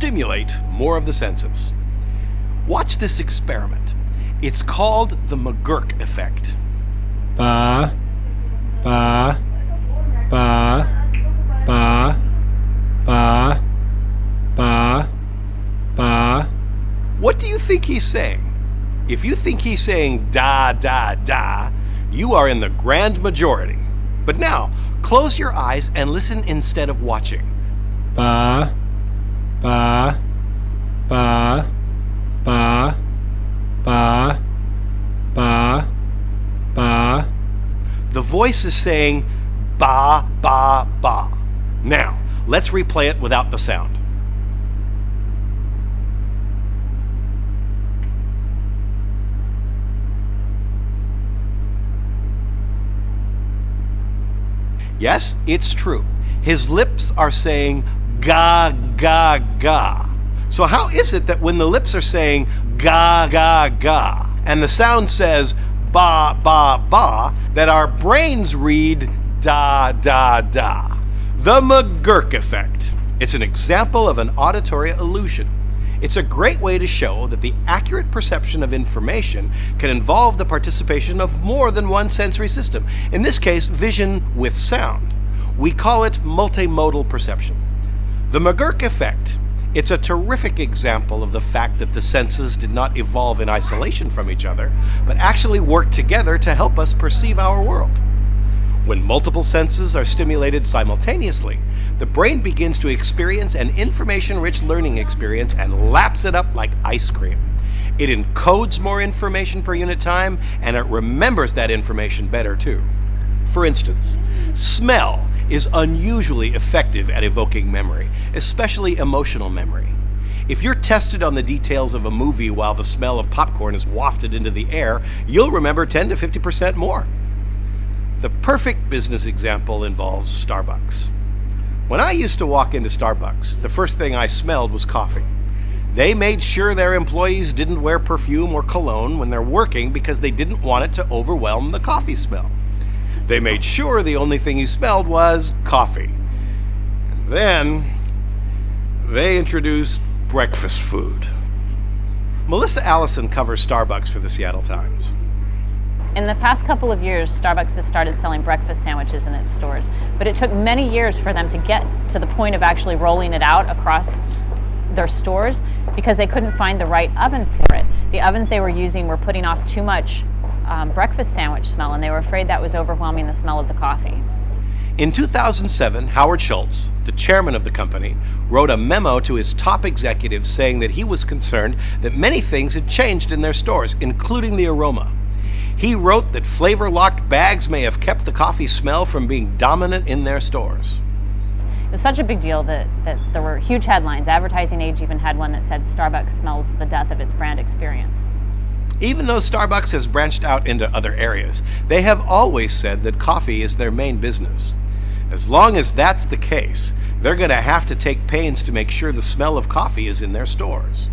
stimulate more of the senses. Watch this experiment. It's called the Mcgurk Effect. Ba, ba, ba, ba, ba, ba, ba. What do you think he's saying? If you think he's saying da, da, da, you are in the grand majority. But now, close your eyes and listen instead of watching. Ba, ba, ba, ba, ba, ba, ba. The voice is saying ba, ba, ba. Now, let's replay it without the sound. Yes, it's true. His lips are saying ga, ga, ga. So how is it that when the lips are saying ga, ga, ga, and the sound says ba, ba, ba, that our brains read da, da, da? The Mcgurk Effect. It's an example of an auditory illusion. It's a great way to show that the accurate perception of information can involve the participation of more than one sensory system, in this case, vision with sound. We call it multimodal perception. The Mcgurk Effect. It's a terrific example of the fact that the senses did not evolve in isolation from each other, but actually work together to help us perceive our world. When multiple senses are stimulated simultaneously, the brain begins to experience an information-rich learning experience and laps it up like ice cream. It encodes more information per unit time, and it remembers that information better too. For instance, smell is unusually effective at evoking memory, especially emotional memory. If you're tested on the details of a movie while the smell of popcorn is wafted into the air, you'll remember 10 to 50% more. The perfect business example involves Starbucks. When I used to walk into Starbucks, the first thing I smelled was coffee. They made sure their employees didn't wear perfume or cologne when they're working because they didn't want it to overwhelm the coffee smell. They made sure the only thing you smelled was coffee. And then they introduced breakfast food. Melissa Allison covers Starbucks for the Seattle Times. In the past couple of years, Starbucks has started selling breakfast sandwiches in its stores, but it took many years for them to get to the point of actually rolling it out across their stores because they couldn't find the right oven for it. The ovens they were using were putting off too much breakfast sandwich smell, and they were afraid that was overwhelming the smell of the coffee. In 2007, Howard Schultz, the chairman of the company, wrote a memo to his top executives saying that he was concerned that many things had changed in their stores, including the aroma. He wrote that flavor-locked bags may have kept the coffee smell from being dominant in their stores. It was such a big deal that there were huge headlines. Advertising Age even had one that said Starbucks smells the death of its brand experience. Even though Starbucks has branched out into other areas, they have always said that coffee is their main business. As long as that's the case, they're going to have to take pains to make sure the smell of coffee is in their stores.